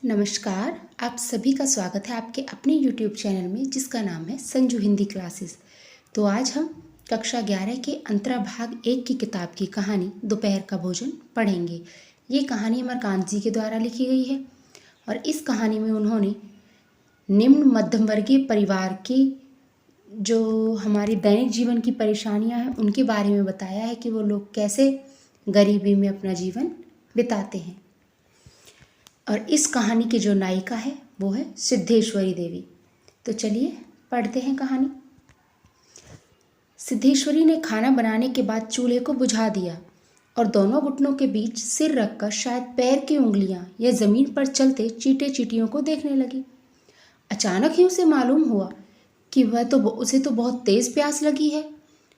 नमस्कार। आप सभी का स्वागत है आपके अपने YouTube चैनल में जिसका नाम है संजू हिंदी क्लासेस। तो आज हम कक्षा 11 के अंतरा भाग 1 की किताब की कहानी दोपहर का भोजन पढ़ेंगे। ये कहानी अमरकांत जी के द्वारा लिखी गई है और इस कहानी में उन्होंने निम्न मध्यम वर्गीय परिवार की जो हमारी दैनिक जीवन की परेशानियां हैं उनके बारे में बताया है कि वो लोग कैसे गरीबी में अपना जीवन बिताते हैं। और इस कहानी की जो नायिका है वो है सिद्धेश्वरी देवी। तो चलिए पढ़ते हैं कहानी। सिद्धेश्वरी ने खाना बनाने के बाद चूल्हे को बुझा दिया और दोनों घुटनों के बीच सिर रखकर शायद पैर की उंगलियां या जमीन पर चलते चींटे चींटियों को देखने लगी। अचानक ही उसे मालूम हुआ कि उसे तो बहुत तेज प्यास लगी है।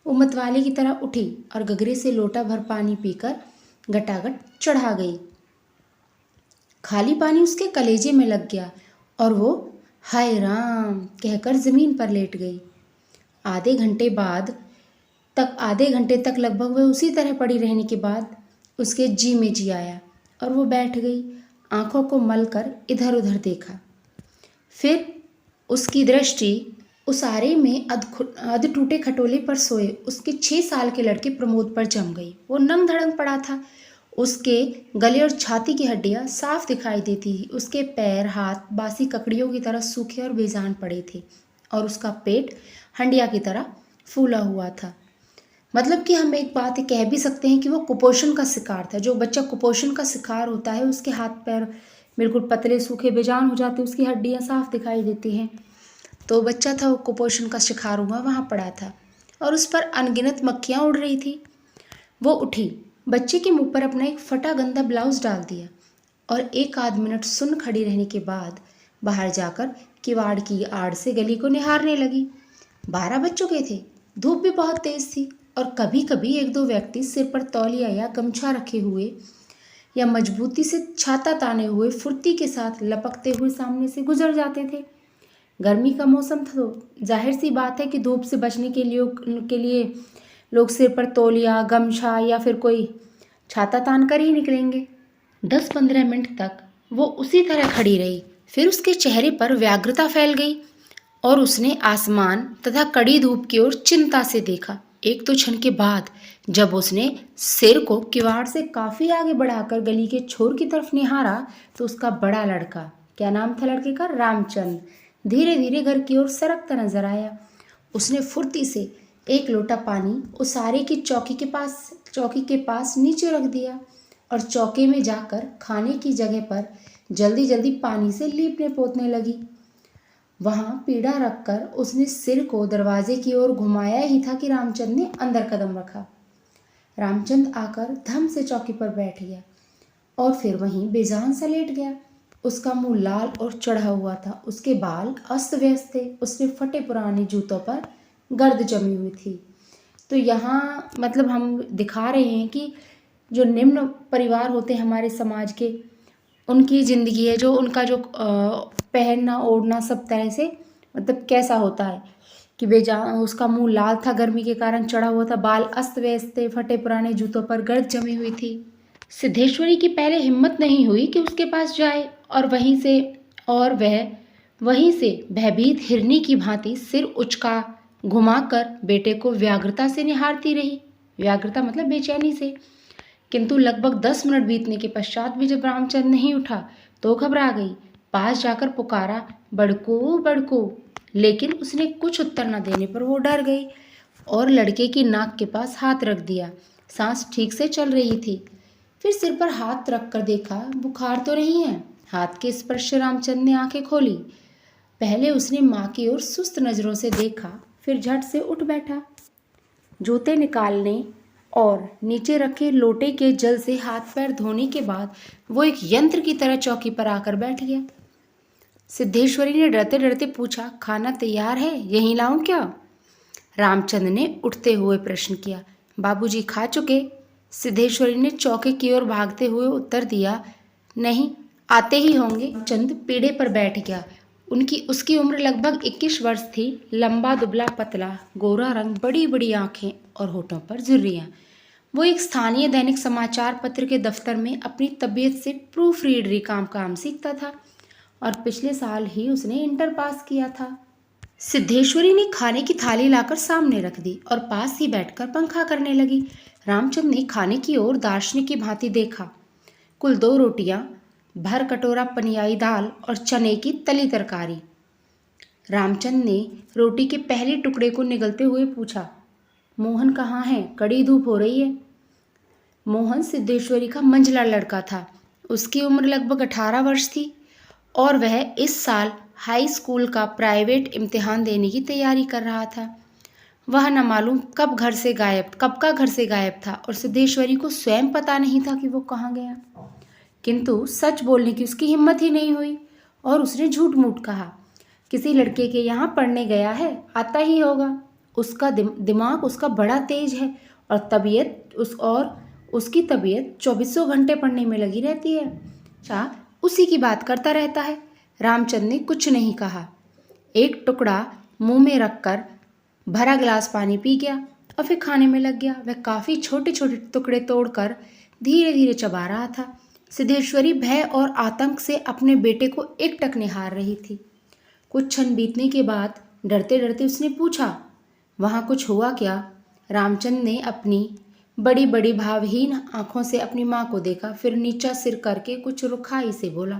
वो मतवाले की तरह उठी और गगरे से लोटा भर पानी पीकर गटागट चढ़ा गई। खाली पानी उसके कलेजे में लग गया और वो हाय राम कहकर जमीन पर लेट गई। आधे घंटे तक लगभग वह उसी तरह पड़ी रहने के बाद उसके जी में जी आया और वो बैठ गई। आंखों को मलकर इधर उधर देखा। फिर उसकी दृष्टि उस आरे में अध टूटे खटोले पर सोए उसके 6 साल के लड़के प्रमोद पर जम गई। वो नंग धड़ंग पड़ा था। उसके गले और छाती की हड्डियां साफ दिखाई देती थी। उसके पैर हाथ बासी ककड़ियों की तरह सूखे और बेजान पड़े थे और उसका पेट हंडिया की तरह फूला हुआ था। मतलब कि हम एक बात कह भी सकते हैं कि वो कुपोषण का शिकार था। जो बच्चा कुपोषण का शिकार होता है उसके हाथ पैर बिल्कुल पतले सूखे बेजान हो जाते, उसकी हड्डियां साफ दिखाई देती हैं। तो बच्चा था वो कुपोषण का शिकार हुआ वहाँ पड़ा था और उस पर अनगिनत मक्खियाँ उड़ रही थी। वो उठी, बच्चे के मुंह पर अपना एक फटा गंदा ब्लाउज डाल दिया और एक आध मिनट सुन खड़ी रहने के बाद बाहर जाकर किवाड़ की आड़ से गली को निहारने लगी। 12 बज चुके थे। धूप भी बहुत तेज थी और कभी कभी एक दो व्यक्ति सिर पर तौलिया या गमछा रखे हुए या मजबूती से छाता ताने हुए फुर्ती के साथ लपकते हुए सामने से गुजर जाते थे। गर्मी का मौसम था तो जाहिर सी बात है कि धूप से बचने के लिए लोग सिर पर तौलिया गमछा या फिर कोई छाता तान कर ही निकलेंगे। 10-15 मिनट तक वो उसी तरह खड़ी रही। फिर उसके चेहरे पर व्यग्रता फैल गई और उसने आसमान तथा कड़ी धूप की ओर चिंता से देखा। एक तो क्षण के बाद जब उसने सिर को किवाड़ से काफी आगे बढ़ाकर गली के छोर की तरफ निहारा तो उसका बड़ा लड़का, क्या नाम था लड़के का, रामचंद, धीरे धीरे घर की ओर सरकता नजर आया। उसने फुर्ती से एक लोटा पानी उसारे की चौकी के पास नीचे रख दिया और चौके में जाकर खाने की जगह पर जल्दी जल्दी पानी से लीपने पोतने लगी। वहां पीढ़ा रखकर उसने सिर को दरवाजे की ओर घुमाया ही था कि रामचंद ने अंदर कदम रखा। रामचंद आकर धम से चौकी पर बैठ गया और फिर वहीं बेजान सा लेट गया। उसका मुंह लाल और चढ़ा हुआ था, उसके बाल अस्त व्यस्त थे, उसने फटे पुराने जूतों पर गर्द जमी हुई थी। तो यहाँ मतलब हम दिखा रहे हैं कि जो निम्न परिवार होते हैं हमारे समाज के, उनकी ज़िंदगी है, जो उनका जो पहनना ओढ़ना सब तरह से मतलब कैसा होता है कि उसका मुंह लाल था, गर्मी के कारण चढ़ा हुआ था, बाल अस्त व्यस्त थे, फटे पुराने जूतों पर गर्द जमी हुई थी। सिद्धेश्वरी की पहले हिम्मत नहीं हुई कि उसके पास जाए और वह वहीं से भयभीत हिरनी की भांति सिर उचका घुमाकर बेटे को व्यग्रता से निहारती रही। व्यग्रता मतलब बेचैनी से। किंतु लगभग 10 मिनट बीतने के पश्चात भी जब रामचंद नहीं उठा तो घबरा गई। पास जाकर पुकारा, बड़कू बड़कू, लेकिन उसने कुछ उत्तर न देने पर वो डर गई और लड़के की नाक के पास हाथ रख दिया। सांस ठीक से चल रही थी। फिर सिर पर हाथ रख कर देखा, बुखार तो नहीं है। हाथ के स्पर्श से रामचंद ने आंखें खोली। पहले उसने माँ की ओर सुस्त नजरों से देखा, फिर झट से उठ बैठा। जूते निकालने और नीचे रखे लोटे के जल से हाथ पैर धोने के बाद वो एक यंत्र की तरह चौकी पर आकर बैठ गया। सिद्धेश्वरी ने डरते डरते पूछा, खाना तैयार है, यहीं लाऊं क्या? रामचंद ने उठते हुए प्रश्न किया। बाबूजी खा चुके, सिद्धेश्वरी ने चौके की ओर भागते हुए उत्तर दिया। नहीं, आते ही होंगे। चंद पीढ़े पर बैठ गया। उसकी उम्र लगभग 21 वर्ष थी। लंबा दुबला पतला, गोरा रंग, बड़ी बड़ी आंखें और होठों पर झुर्रियां। वो एक स्थानीय दैनिक समाचार पत्र के दफ्तर में अपनी तबीयत से प्रूफ रीडरी काम सीखता था और पिछले साल ही उसने इंटर पास किया था। सिद्धेश्वरी ने खाने की थाली लाकर सामने रख दी और पास ही बैठकर पंखा करने लगी। रामचंद ने खाने की ओर दार्शनिक की भांति देखा। कुल 2 रोटियां, भर कटोरा पनियाई दाल और चने की तली तरकारी। रामचंद ने रोटी के पहले टुकड़े को निगलते हुए पूछा, मोहन कहाँ है? कड़ी धूप हो रही है। मोहन सिद्धेश्वरी का मंझला लड़का था। उसकी उम्र लगभग 18 वर्ष थी और वह इस साल हाई स्कूल का प्राइवेट इम्तिहान देने की तैयारी कर रहा था। वह न मालूम कब का घर से गायब था और सिद्धेश्वरी को स्वयं पता नहीं था कि वो कहाँ गया। किंतु सच बोलने की उसकी हिम्मत ही नहीं हुई और उसने झूठ मूठ कहा, किसी लड़के के यहाँ पढ़ने गया है, आता ही होगा। उसका दिमाग उसका बड़ा तेज है और उसकी तबीयत 24 घंटे पढ़ने में लगी रहती है। उसी की बात करता रहता है। रामचंद ने कुछ नहीं कहा। एक टुकड़ा मुंह में रखकर भरा गिलास पानी पी गया और फिर खाने में लग गया। वह काफी छोटे छोटे टुकड़े तोड़कर धीरे धीरे चबा रहा था। सिद्धेश्वरी भय और आतंक से अपने बेटे को एकटक निहार रही थी। कुछ क्षण बीतने के बाद डरते डरते उसने पूछा, वहाँ कुछ हुआ क्या? रामचंद ने अपनी बड़ी बड़ी भावहीन आंखों से अपनी माँ को देखा, फिर नीचा सिर करके कुछ रुखाई से बोला,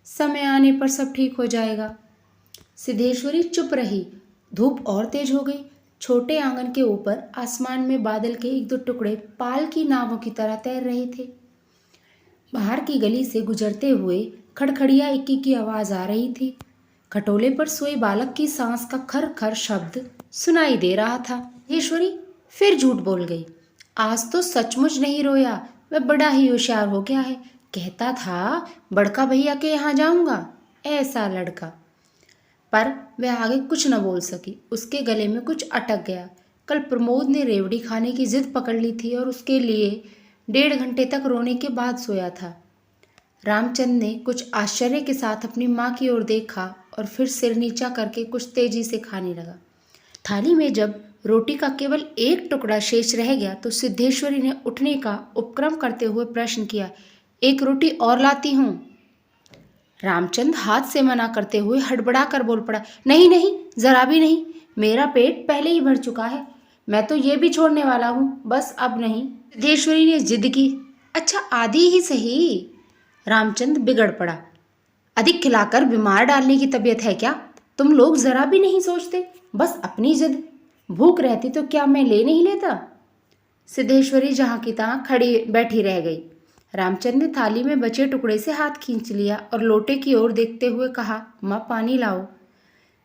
समय आने पर सब ठीक हो जाएगा। सिद्धेश्वरी चुप रही। धूप और तेज हो गई। छोटे आंगन के ऊपर आसमान में बादल के 1-2 टुकड़े पाल की नावों की तरह तैर रहे थे। बाहर की गली से गुजरते हुए खड़खड़िया इक्की की आवाज आ रही थी। खटोले पर सोए बालक की सांस का खर खर शब्द सुनाई दे रहा था। सिद्धेश्वरी फिर झूठ बोल गई। आज तो सचमुच नहीं रोया, वह बड़ा ही होशियार हो गया है। कहता था बड़का भैया के यहाँ जाऊंगा, ऐसा लड़का। पर वह आगे कुछ न बोल सकी। उसके गले में कुछ अटक गया। कल प्रमोद ने रेवड़ी खाने की जिद पकड़ ली थी और उसके लिए 1.5 घंटे तक रोने के बाद सोया था। रामचंद ने कुछ आश्चर्य के साथ अपनी माँ की ओर देखा और फिर सिर नीचा करके कुछ तेजी से खाने लगा। थाली में जब रोटी का केवल एक टुकड़ा शेष रह गया तो सिद्धेश्वरी ने उठने का उपक्रम करते हुए प्रश्न किया, एक रोटी और लाती हूँ। रामचंद हाथ से मना करते हुए हड़बड़ा कर बोल पड़ा, नहीं नहीं, जरा भी नहीं, मेरा पेट पहले ही भर चुका है, मैं तो ये भी छोड़ने वाला हूँ, बस अब नहीं। सिद्धेश्वरी ने जिद की, अच्छा आधी ही सही। रामचंद बिगड़ पड़ा, अधिक खिलाकर बीमार डालने की तबीयत है क्या? तुम लोग जरा भी नहीं सोचते, बस अपनी जिद। भूख रहती तो क्या मैं ले नहीं लेता? सिद्धेश्वरी जहाँ की तहाँ खड़ी बैठी रह गई। रामचंद ने थाली में बचे टुकड़े से हाथ खींच लिया और लोटे की ओर देखते हुए कहा, माँ पानी लाओ।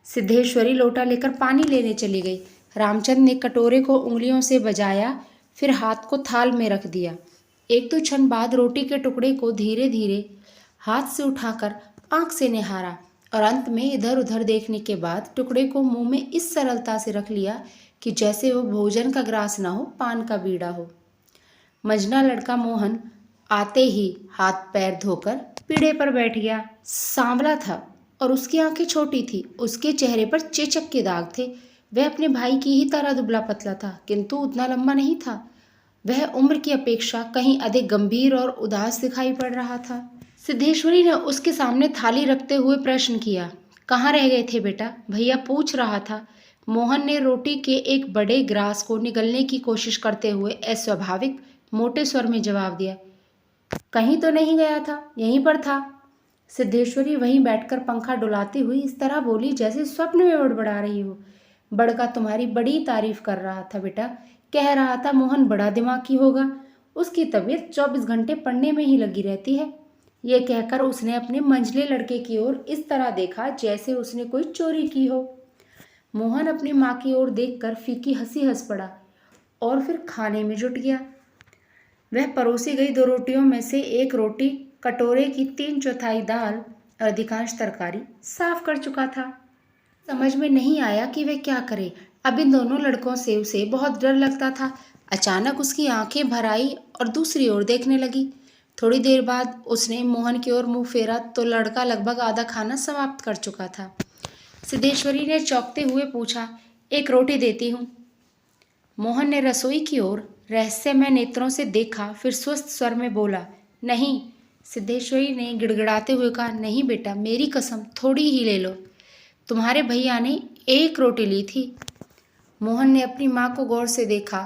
सिद्धेश्वरी लोटा लेकर पानी लेने चली गई। रामचंद ने कटोरे को उंगलियों से बजाया, फिर हाथ को थाल में रख दिया। 1-2 क्षण बाद रोटी के टुकड़े को धीरे धीरे हाथ से उठाकर आंख से निहारा और अंत में इधर उधर देखने के बाद टुकड़े को मुंह में इस सरलता से रख लिया कि जैसे वो भोजन का ग्रास न हो, पान का बीड़ा हो। मजना लड़का मोहन आते ही हाथ पैर धोकर पीढ़े पर बैठ गया। सांवला था और उसकी आंखें छोटी थी। उसके चेहरे पर चेचक के दाग थे। वह अपने भाई की ही तरह दुबला पतला था, किंतु उतना लंबा नहीं था। वह उम्र की अपेक्षा कहीं अधिक गंभीर और उदास दिखाई पड़ रहा था। सिद्धेश्वरी ने उसके सामने थाली रखते हुए प्रश्न किया, कहाँ रह गए थे बेटा? भैया पूछ रहा था। मोहन ने रोटी के एक बड़े ग्रास को निगलने की कोशिश करते हुए अस्वाभाविक मोटे स्वर में जवाब दिया, कहीं तो नहीं गया था, यहीं पर था। सिद्धेश्वरी वहीं बैठकर पंखा डुलाती हुई इस तरह बोली जैसे स्वप्न में बड़बड़ा रही हो। बड़का तुम्हारी बड़ी तारीफ कर रहा था बेटा, कह रहा था मोहन बड़ा दिमागी होगा, उसकी तबीयत 24 घंटे पढ़ने में ही लगी रहती है। ये कहकर उसने अपने मंझले लड़के की ओर इस तरह देखा जैसे उसने कोई चोरी की हो। मोहन अपनी माँ की ओर देखकर फीकी हंसी हंस पड़ा और फिर खाने में जुट गया। वह परोसी गई 2 रोटियों में से एक रोटी, कटोरे की 3/4 दाल और अधिकांश तरकारी साफ कर चुका था। समझ में नहीं आया कि वह क्या करे। अब इन दोनों लड़कों से उसे बहुत डर लगता था। अचानक उसकी आंखें भर आई और दूसरी ओर देखने लगी। थोड़ी देर बाद उसने मोहन की ओर मुंह फेरा तो लड़का लगभग आधा खाना समाप्त कर चुका था। सिद्धेश्वरी ने चौंकते हुए पूछा, एक रोटी देती हूँ। मोहन ने रसोई की ओर रहस्यमय नेत्रों से देखा, फिर स्वस्थ स्वर में बोला, नहीं। सिद्धेश्वरी ने गिड़गिड़ाते हुए कहा, नहीं बेटा, मेरी कसम, थोड़ी ही ले लो। तुम्हारे भैया ने एक रोटी ली थी। मोहन ने अपनी माँ को गौर से देखा,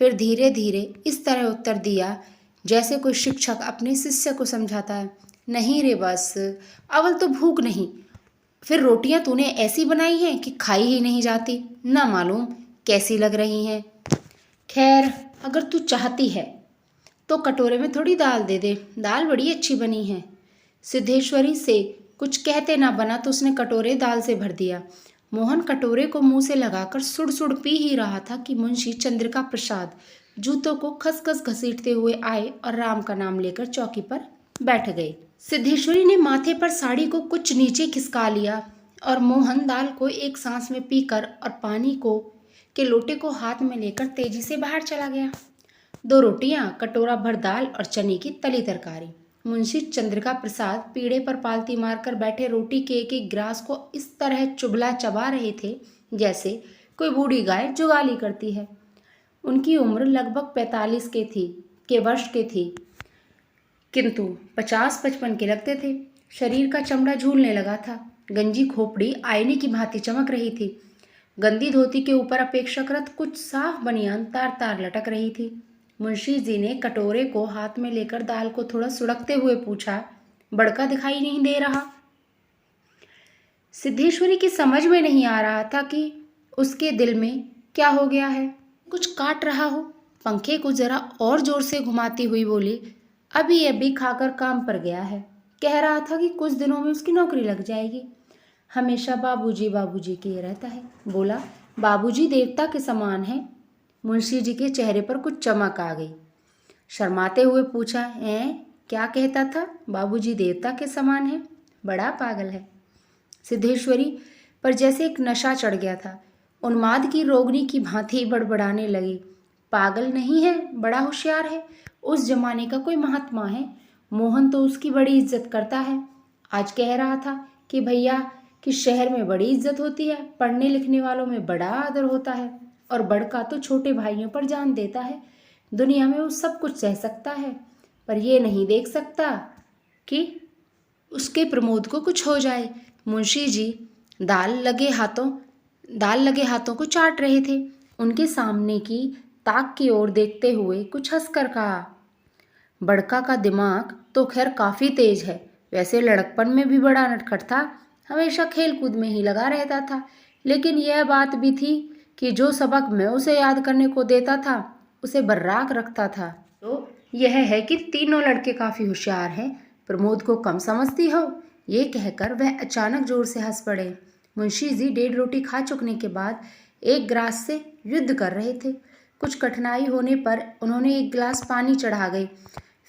फिर धीरे धीरे इस तरह उत्तर दिया जैसे कोई शिक्षक अपने शिष्य को समझाता है, नहीं रे, बस अव्वल तो भूख नहीं, फिर रोटियां तूने ऐसी बनाई हैं कि खाई ही नहीं जाती, ना मालूम कैसी लग रही हैं। खैर, अगर तू चाहती है तो कटोरे में थोड़ी दाल दे दे, दाल बड़ी अच्छी बनी है। सिद्धेश्वरी से कुछ कहते ना बना तो उसने कटोरे दाल से भर दिया। मोहन कटोरे को मुंह से लगाकर सुड़ सुड़ पी ही रहा था कि मुंशी चंद्रिका प्रसाद जूतों को खसखस घसीटते हुए आए और राम का नाम लेकर चौकी पर बैठ गए। सिद्धेश्वरी ने माथे पर साड़ी को कुछ नीचे खिसका लिया और मोहन दाल को एक सांस में पीकर और पानी को के लोटे को हाथ में लेकर तेजी से बाहर चला गया। 2 रोटियां, कटोरा भर दाल और चने की तली तरकारी। मुंशी चंद्रिका प्रसाद पीढ़े पर पालती मारकर बैठे रोटी के एक एक ग्रास को इस तरह चुभला चबा रहे थे जैसे कोई बूढ़ी गाय जुगाली करती है। उनकी उम्र लगभग 45 के वर्ष के थी, किंतु 50-55 के लगते थे। शरीर का चमड़ा झूलने लगा था। गंजी खोपड़ी आईने की भांति चमक रही थी। गंदी धोती के ऊपर अपेक्षाकृत कुछ साफ बनियान तार तार लटक रही थी। मुंशी जी ने कटोरे को हाथ में लेकर दाल को थोड़ा सुड़कते हुए पूछा, बड़का दिखाई नहीं दे रहा? सिद्धेश्वरी की समझ में नहीं आ रहा था कि उसके दिल में क्या हो गया है। कुछ काट रहा हो। पंखे को जरा और जोर से घुमाती हुई बोली, अभी अभी खाकर काम पर गया है, कह रहा था कि कुछ दिनों में उसकी नौकरी लग जाएगी। हमेशा बाबूजी बाबूजी किए रहता है। बोला, बाबूजी देवता के समान है। मुंशी जी के चेहरे पर कुछ चमक आ गई। शर्माते हुए पूछा, क्या कहता था? बाबूजी देवता के समान है? बड़ा पागल है। सिद्धेश्वरी पर जैसे एक नशा चढ़ गया था। उन्माद की रोगनी की भांति बड़बड़ाने लगी, पागल नहीं है, बड़ा होशियार है, उस जमाने का कोई महात्मा है। मोहन तो उसकी बड़ी इज्जत करता है। आज कह रहा था कि भैया कि शहर में बड़ी इज्जत होती है, पढ़ने लिखने वालों में बड़ा आदर होता है, और बड़का तो छोटे भाइयों पर जान देता है। दुनिया में वो सब कुछ सह सकता है, पर ये नहीं देख सकता कि उसके प्रमोद को कुछ हो जाए। मुंशी जी दाल लगे हाथों को चाट रहे थे। उनके सामने की ताक की ओर देखते हुए कुछ हंसकर कहा, बड़का का दिमाग तो खैर काफ़ी तेज है, वैसे लड़कपन में भी बड़ा नटखट था, हमेशा खेल कूद में ही लगा रहता था। लेकिन यह बात भी थी कि जो सबक मैं उसे याद करने को देता था उसे बर्राक रखता था। तो यह है कि तीनों लड़के काफ़ी होशियार हैं, प्रमोद को कम समझती हो? ये कहकर वह अचानक जोर से हंस पड़े। मुंशी जी 1.5 रोटी खा चुकने के बाद एक गिलास से युद्ध कर रहे थे। कुछ कठिनाई होने पर उन्होंने एक गिलास पानी चढ़ा गए,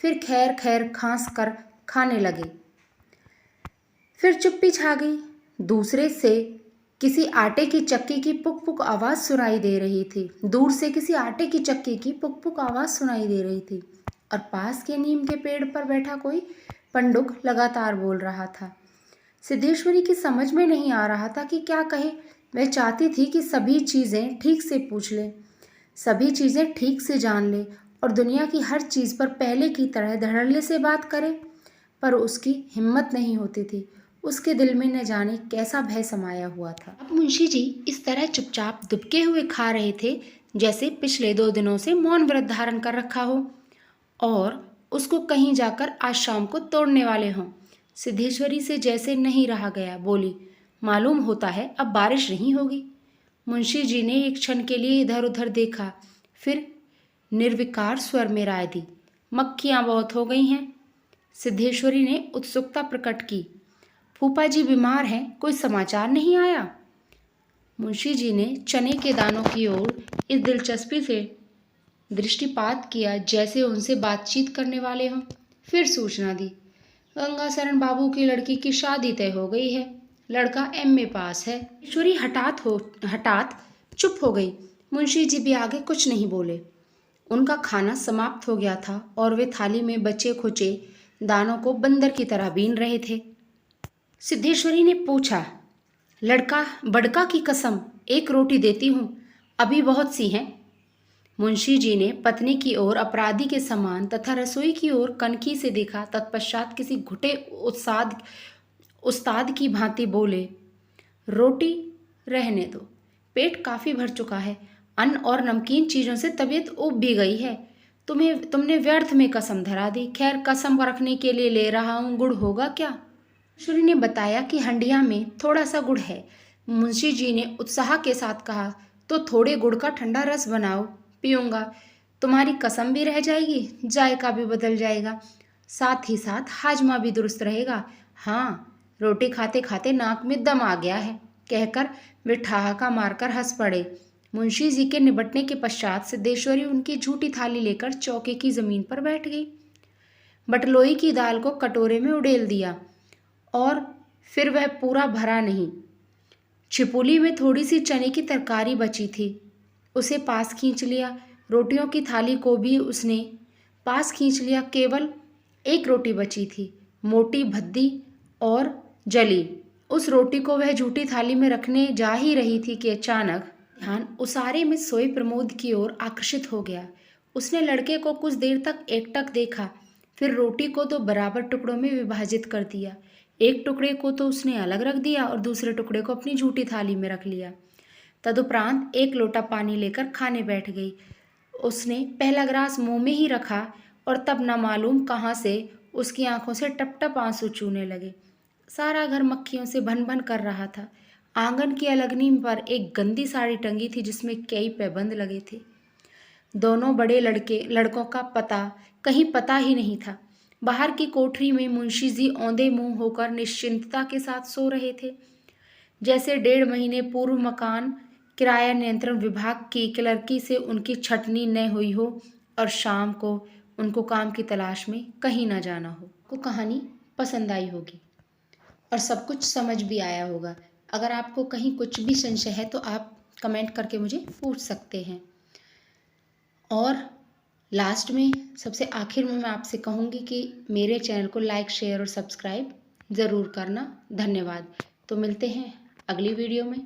फिर खैर खैर खांस कर खाने लगे। फिर चुप्पी छा गई। दूसरे से किसी आटे की चक्की की पुक पुक आवाज़ सुनाई दे रही थी। दूर से किसी आटे की चक्की की पुक पुक आवाज़ सुनाई दे रही थी और पास के नीम के पेड़ पर बैठा कोई पंडुक लगातार बोल रहा था। सिद्धेश्वरी की समझ में नहीं आ रहा था कि क्या कहे। वह चाहती थी कि सभी चीज़ें ठीक से पूछ ले, सभी चीज़ें ठीक से जान ले और दुनिया की हर चीज़ पर पहले की तरह धड़ल्ले से बात करे, पर उसकी हिम्मत नहीं होती थी। उसके दिल में न जाने कैसा भय समाया हुआ था। अब मुंशी जी इस तरह चुपचाप दुबके हुए खा रहे थे जैसे पिछले 2 दिनों से मौन व्रत धारण कर रखा हो और उसको कहीं जाकर आज शाम को तोड़ने वाले हों। सिद्धेश्वरी से जैसे नहीं रहा गया, बोली, मालूम होता है अब बारिश नहीं होगी। मुंशी जी ने एक क्षण के लिए इधर उधर देखा, फिर निर्विकार स्वर में राय दी, मक्खियाँ बहुत हो गई हैं। सिद्धेश्वरी ने उत्सुकता प्रकट की, फूफा जी बीमार हैं, कोई समाचार नहीं आया? मुंशी जी ने चने के दानों की ओर इस दिलचस्पी से दृष्टिपात किया जैसे उनसे बातचीत करने वाले हों। फिर सूचना दी, गंगाशरण बाबू की लड़की की शादी तय हो गई है, लड़का एमए पास है। ईश्वरी हठात चुप हो गई। मुंशी जी भी आगे कुछ नहीं बोले। उनका खाना समाप्त हो गया था और वे थाली में बचे खुचे दानों को बंदर की तरह बीन रहे थे। सिद्धेश्वरी ने पूछा, लड़का, बड़का की कसम 1 रोटी देती हूँ, अभी बहुत सी हैं। मुंशी जी ने पत्नी की ओर अपराधी के समान तथा रसोई की ओर कनखी से देखा। तत्पश्चात किसी घुटे उस्ताद की भांति बोले, रोटी रहने दो, पेट काफी भर चुका है। अन्न और नमकीन चीजों से तबीयत उब भी गई है। तुमने व्यर्थ में कसम धरा दी। खैर, कसम रखने के लिए ले रहा हूं, गुड़ होगा क्या? सूरी ने बताया कि हंडिया में थोड़ा सा गुड़ है। मुंशी जी ने उत्साह के साथ कहा, तो थोड़े गुड़ का ठंडा रस बनाओ, पीऊंगा। तुम्हारी कसम भी रह जाएगी, जायका भी बदल जाएगा, साथ ही साथ हाजमा भी दुरुस्त रहेगा। हाँ, रोटी खाते खाते नाक में दम आ गया है, कहकर वे ठहाका मारकर हंस पड़े। मुंशी जी के निबटने के पश्चात सिद्धेश्वरी उनकी झूठी थाली लेकर चौके की जमीन पर बैठ गई। बटलोई की दाल को कटोरे में उड़ेल दिया और फिर वह पूरा भरा नहीं। छिपुली में थोड़ी सी चने की तरकारी बची थी, उसे पास खींच लिया। रोटियों की थाली को भी उसने पास खींच लिया। केवल एक रोटी बची थी, मोटी भद्दी और जली। उस रोटी को वह झूठी थाली में रखने जा ही रही थी कि अचानक ध्यान उसारे में सोए प्रमोद की ओर आकर्षित हो गया। उसने लड़के को कुछ देर तक एकटक देखा, फिर रोटी को दो बराबर टुकड़ों में विभाजित कर दिया। एक टुकड़े को तो उसने अलग रख दिया और दूसरे टुकड़े को अपनी झूठी थाली में रख लिया। तदुपरांत एक लोटा पानी लेकर खाने बैठ गई। उसने पहला ग्रास मुंह में ही रखा और तब न मालूम कहाँ से उसकी आंखों से टप टप आंसू चूने लगे। सारा घर मक्खियों से भन भन कर रहा था। आंगन की अलगनी पर एक गंदी साड़ी टंगी थी जिसमें कई पैबंद लगे थे। दोनों बड़े लड़कों का कहीं पता ही नहीं था। बाहर की कोठरी में मुंशी जी औंधे मुंह होकर निश्चिंतता के साथ सो रहे थे, जैसे 1.5 महीने पूर्व मकान किराया नियंत्रण विभाग की क्लर्की से उनकी छटनी न हुई हो और शाम को उनको काम की तलाश में कहीं ना जाना हो। को कहानी पसंद आई होगी और सब कुछ समझ भी आया होगा। अगर आपको कहीं कुछ भी संशय है तो आप कमेंट करके मुझे पूछ सकते हैं। और लास्ट में, सबसे आखिर में मैं आपसे कहूँगी कि मेरे चैनल को लाइक, शेयर और सब्सक्राइब ज़रूर करना। धन्यवाद। तो मिलते हैं अगली वीडियो में।